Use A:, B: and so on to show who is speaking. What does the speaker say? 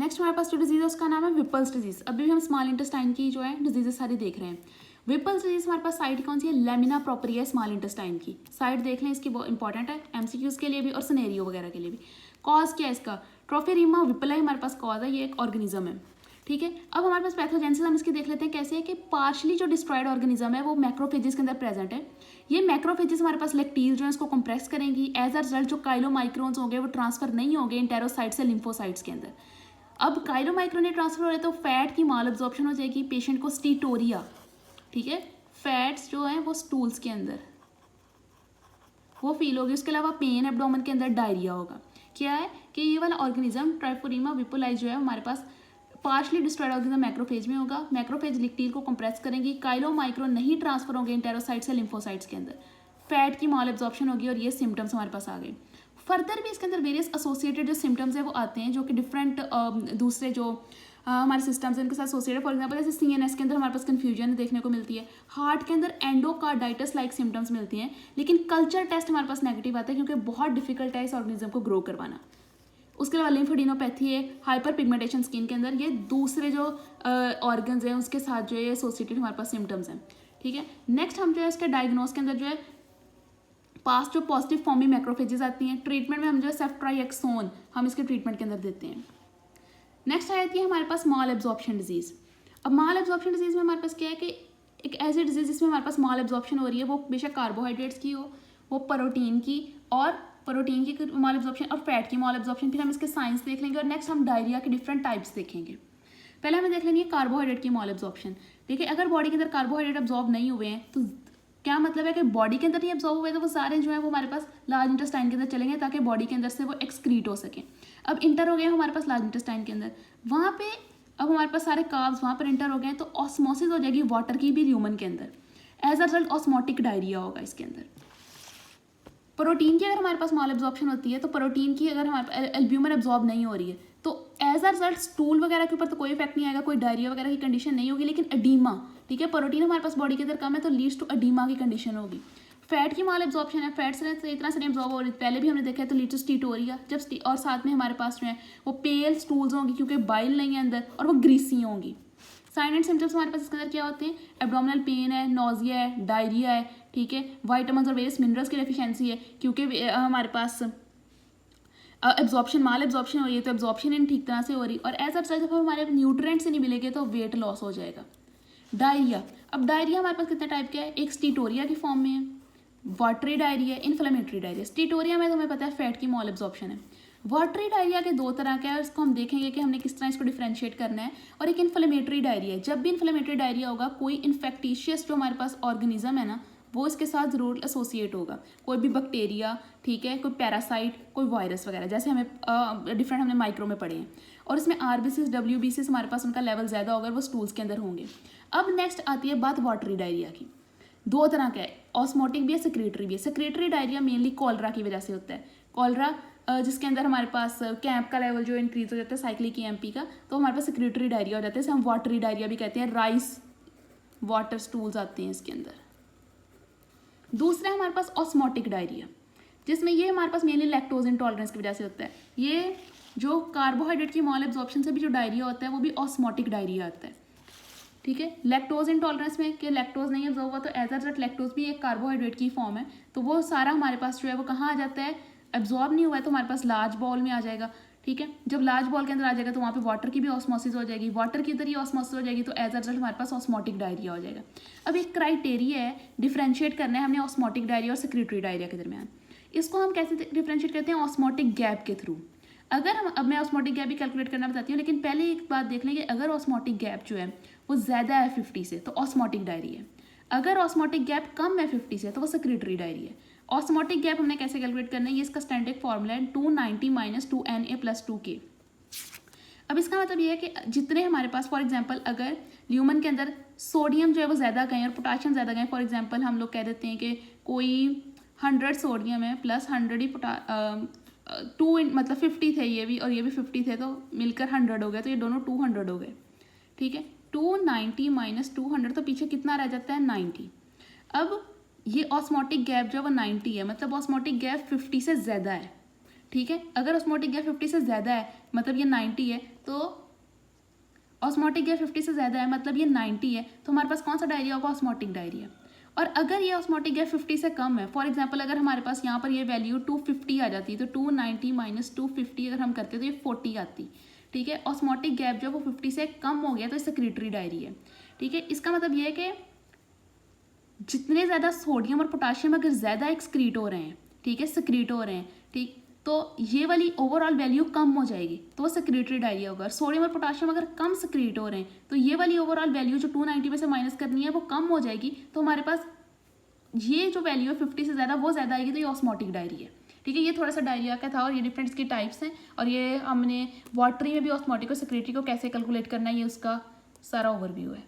A: Next हमारे पास जो disease है उसका नाम है विपल्स डिजीज। अभी भी हम स्मॉल इंटेस्टाइन की जो है डिजीजेस सारी देख रहे हैं। विपल्स डिजीज हमारे पास साइड कौन सी है, लेमिना प्रोपरिया स्मॉल इंटेस्टाइन की साइड देख लें, इसकी बहुत इंपॉर्टेंट है एमसीक्यूज के लिए भी और सिनेरियो वगैरह के लिए भी। कॉज क्या है इसका, ट्रोफिरीमा विपलाई हमारे पास कॉज है, ये एक ऑर्गेनिज्म है। ठीक है, अब हमारे पास पैथोजेनेसिस हम इसकी देख लेते हैं कैसे है कि पार्शली जो डिस्ट्रॉयड ऑर्गेनिज्म है वो मैक्रोफेजेस के अंदर प्रेजेंट है। ये मैक्रोफेजेस हमारे पास लेक्टील जो है इसको कंप्रेस करेंगी, एज अ रिजल्ट जो काइलोमाइक्रोन्स होंगे वो ट्रांसफर नहीं होंगे इंटेरोसाइट से लिम्फोसाइट्स के अंदर। अब काइलोमाइक्रोन ने ट्रांसफर हो रहे तो फैट की माल एब्जॉर्प्शन हो जाएगी, पेशेंट को स्टीटोरिया, ठीक है, फैट्स जो है वो स्टूल्स के अंदर वो फील होगी। उसके अलावा पेन एब्डोमेन के अंदर डायरिया होगा। क्या है कि ये वाला ऑर्गेनिज्म ट्राइफोरीमा विपुलाई जो है हमारे पास पार्शली डिस्ट्रॉयड ऑर्गेनिज्म मैक्रोफेज में होगा। मैक्रोफेज लिक्टील को कंप्रेस करेंगी, काइलोमाइक्रोन नहीं ट्रांसफर होंगे इंटेरोसाइट से लिम्फोसाइट्स के अंदर, फैट की माल एब्जॉर्प्शन होगी और ये सिम्टम्स हमारे पास आ गए। फर्दर भी इसके अंदर वेरियस एसोसिएटेड जो सिम्टम्स है वो आते हैं जो कि डिफरेंट दूसरे जो हमारे सिस्टम्स हैं उनके साथ एसोसिएटेड। फॉर एग्जांपल जैसे सीएनएस के अंदर हमारे पास कन्फ्यूजन देखने को मिलती है, हार्ट के अंदर एंडोकार्डाइटिस लाइक सिम्टम्स मिलती हैं, लेकिन कल्चर टेस्ट हमारे पास नेगेटिव आता है क्योंकि बहुत डिफिकल्ट है इस ऑर्गेनिज्म को ग्रो करवाना। उसके अलावा लिम्फोडिनोपैथी है, हाइपर पिगमेंटेशन स्किन के अंदर, ये दूसरे जो ऑर्गन्स हैं उसके साथ जो है एसोसिएटेड हमारे पास सिम्टम्स हैं। ठीक है, नेक्स्ट हम जो है इसके डायग्नोस के अंदर जो है पास्ट जो पॉजिटिव फॉर्मी मैक्रोफेजेस आती हैं, ट्रीटमेंट में हम जो है सेफ्ट्राइएक्सोन हम इसके ट्रीटमेंट के अंदर देते हैं। नेक्स्ट आ जाती है हमारे पास माल एब्जॉर्प्शन डिजीज। अब माल एब्जॉर्प्शन डिजीज में हमारे पास क्या है कि एक ऐसी डिजीज जिसमें हमारे पास माल एब्जॉर्प्शन हो रही है, वो बेशक कार्बोहाइड्रेट्स की हो, वो प्रोटीन की माल एब्जॉर्प्शन और फैट की माल एब्जॉर्प्शन। फिर हम इसके साइंस देख लेंगे और नेक्स्ट हम डायरिया के डिफरेंट टाइप्स देखेंगे। पहले हमें देख लेंगे कार्बोहाइड्रेट की माल एब्जॉर्प्शन। देखिए, अगर बॉडी के अंदर कार्बोहाइड्रेट एब्जॉर्ब नहीं हुए हैं तो क्या मतलब है कि बॉडी के अंदर नहीं एब्जॉर्ब हुए तो वो सारे जो है वो हमारे पास लार्ज इंटेस्टाइन के अंदर चलेंगे ताकि बॉडी के अंदर से वो एक्सक्रीट हो सके। अब इंटर हो गए हमारे पास लार्ज इंटेस्टाइन के अंदर, वहाँ पे अब हमारे पास सारे कार्ब्स वहाँ पर इंटर हो गए हैं तो ऑस्मोसिस हो जाएगी वाटर की भी ह्यूमन के अंदर। As a result osmotic diarrhoea होगा इसके अंदर। प्रोटीन की अगर हमारे पास माल एब्जॉर्प्शन होती है तो प्रोटीन की अगर हमारे एल्ब्यूमिन एब्जॉर्ब नहीं हो रही है तो एज अ रिजल्ट स्टूल वगैरह के ऊपर तो कोई इफेक्ट नहीं आएगा, कोई डायरिया वगैरह की कंडीशन नहीं होगी, लेकिन एडीमा, ठीक है, प्रोटीन हमारे पास बॉडी के अंदर कम है तो लीड्स टू एडीमा की कंडीशन होगी। फैट की माल एब्जॉर्प्शन है, फैट से इतना से नहीं एब्जॉर्ब हो रही, पहले भी हमने देखा है तो लीड्स टू स्टीटोरिया, जब और साथ में हमारे पास जो है वो पेल स्टूल्स होंगी क्योंकि बाइल नहीं है अंदर और वो ग्रीसी होंगी। साइन एंड सिम्टम्स हमारे पास इसके अंदर क्या होते हैं, एब्डोमिनल पेन है, नोजिया है, डायरिया है, ठीक है, वाइटामिन्स और वेरियस मिनरल्स की डेफिशिएंसी है क्योंकि हमारे पास एब्जॉर्प्शन माल एब्जॉर्प्शन हो रही है तो एब्जॉर्प्शन इन ठीक तरह से हो रही, और एज अ जब हमारे न्यूट्रिएंट्स से नहीं मिलेंगे तो वेट लॉस हो जाएगा। डायरिया, अब डायरिया हमारे पास कितने टाइप के है, एक स्टीटोरिया की फॉर्म में है, watery diarrhoea, inflammatory diarrhoea. Steatorrhoea में तुम्हें पता है फैट की माल एब्जॉर्प्शन है। वाटरी डायरिया के दो तरह का है, उसको हम देखेंगे कि हमने किस तरह इसको डिफ्रेंशिएट करना है। और एक इन्फ्लेमेटरी डायरिया है, जब भी इन्फ्लेमेटरी डायरिया होगा कोई इन्फेक्टिशियस जो हमारे पास ऑर्गेनिज्म है ना वो इसके साथ जरूर एसोसिएट होगा, कोई भी बैक्टीरिया, ठीक है, कोई पैरासाइट, कोई वायरस वगैरह, जैसे हमें डिफरेंट हमने माइक्रो में पढ़े हैं। और इसमें आरबीसीज डब्ल्यूबीसीज हमारे पास उनका लेवल ज़्यादा होगा, वो स्टूल्स के अंदर होंगे। अब नेक्स्ट आती है बात वाटरी डायरिया की। दो तरह का है, ऑस्मोटिक भी है, सेक्रेटरी भी है। सेक्रेटरी डायरिया मेनली कॉलरा की वजह से होता है। कॉलरा जिसके अंदर हमारे पास कैंप का लेवल जो इंक्रीज हो जाता है साइक्लिक एमपी का, तो हमारे पास सेक्रेटरी डायरिया हो जाता है, इसे हम वाटरी डायरिया भी कहते हैं। राइस वाटर स्टूल्स आते हैं इसके अंदर। दूसरा हमारे पास ऑस्मोटिक डायरिया, जिसमें ये हमारे पास मेनली लैक्टोज इंटॉलरेंस की वजह से होता है। ये जो कार्बोहाइड्रेट की माल एब्जॉर्प्शन से भी जो डायरिया होता है वो भी ऑस्मोटिक डायरिया आता है, ठीक है। लैक्टोज इंटॉलरेंस में कि लैक्टोज नहीं एब्जॉर्ब हुआ तो एज अ रिजल्ट लैक्टोज भी एक कार्बोहाइड्रेट की फॉर्म है, तो वो सारा हमारे पास जो है वो कहाँ आ जाता है, एब्जॉर्ब नहीं हुआ है तो हमारे पास लार्ज बॉल में आ जाएगा, ठीक है। जब लार्ज बॉल के अंदर आ जाएगा तो वहाँ पे वाटर की भी ऑस्मोसिस हो जाएगी, वाटर की इधर ही ऑस्मोसिस हो जाएगी तो एज अ रिजल्ट हमारे पास ऑस्मोटिक डायरिया हो जाएगा। अब एक क्राइटेरिया है डिफ्रेंशिएट करना है हमने ऑस्मोटिक डायरिया और सेक्रेटरी डायरिया के दरमियान। इसको हम कैसे डिफ्रेंशिएट करते हैं, ऑस्मोटिक गैप के थ्रू। अगर हम, अब मैं ऑस्मोटिक गैप भी कैलकुलेट करना बताती हूँ, लेकिन पहले एक बात देख लेंगे, अगर ऑस्मोटिक गैप जो है वो ज़्यादा है 50 से तो ऑस्मोटिक डायरिया है, अगर ऑस्मोटिक गैप कम है 50 से तो वो सेक्रेटरी डायरिया है। ऑस्मोटिक गैप हमने कैसे कैलकुलेट करना है, ये इसका स्टैंडर्ड फॉर्मूला है 290 - 2Na+2K। अब इसका मतलब ये है कि जितने हमारे पास फॉर एग्जांपल अगर ल्यूमन के अंदर सोडियम जो है वो ज़्यादा गए और पोटाशियम ज़्यादा गए, फॉर एग्जांपल हम लोग कह देते हैं कि कोई 100 सोडियम है प्लस 100 ही मतलब 50 थे ये भी और ये भी 50 थे तो मिलकर 100 हो गए, तो ये दोनों 200 हो गए, ठीक है। 290 - 200 तो पीछे कितना रह जाता है, 90। अब ये ऑस्मोटिक गैप जो है वो 90 है, मतलब ऑस्मोटिक गैप 50 से ज़्यादा है, ठीक है। अगर ऑस्मोटिक गैप 50 से ज़्यादा है मतलब ये 90 है तो ऑस्मोटिक गैप 50 से ज़्यादा है, मतलब ये 90 है, तो हमारे पास कौन सा डायरिया होगा? Osmotic diarrhoea. और अगर ये ऑस्मोटिक गैप 50 से कम है, फॉर एग्जांपल अगर हमारे पास यहाँ पर ये वैल्यू 250 आ जाती है, तो 290 माइनस 250 अगर हम करते हैं तो ये 40 आती, ठीक है। ऑस्मोटिक गैप जो वो 50 से कम हो गया तो सेक्रेटरी डायरिया है, ठीक है। इसका मतलब ये है कि जितने ज़्यादा सोडियम और पोटाशियम अगर ज़्यादा एक्सक्रीट हो रहे हैं, ठीक है, सेक्रीट हो रहे हैं, ठीक, तो ये वाली ओवरऑल वैल्यू कम हो जाएगी, तो वो सेक्रेटरी डायरिया होगा। सोडियम और पोटाशियम अगर कम सेक्रेट हो रहे हैं तो ये वाली ओवरऑल वैल्यू जो 290 में से माइनस करनी है वो कम हो जाएगी, तो हमारे पास ये जो वैल्यू है 50 से ज़्यादा वो ज़्यादा आएगी, तो ये ऑस्मोटिक डायरिया है, ठीक है। ये थोड़ा सा डायरिया का था और ये डिफरेंट की टाइप्स हैं, और ये हमने वाटरी में भी ऑस्मोटिक और सेक्रेटरी को कैसे कैलकुलेट करना है ये उसका सारा ओवरव्यू है।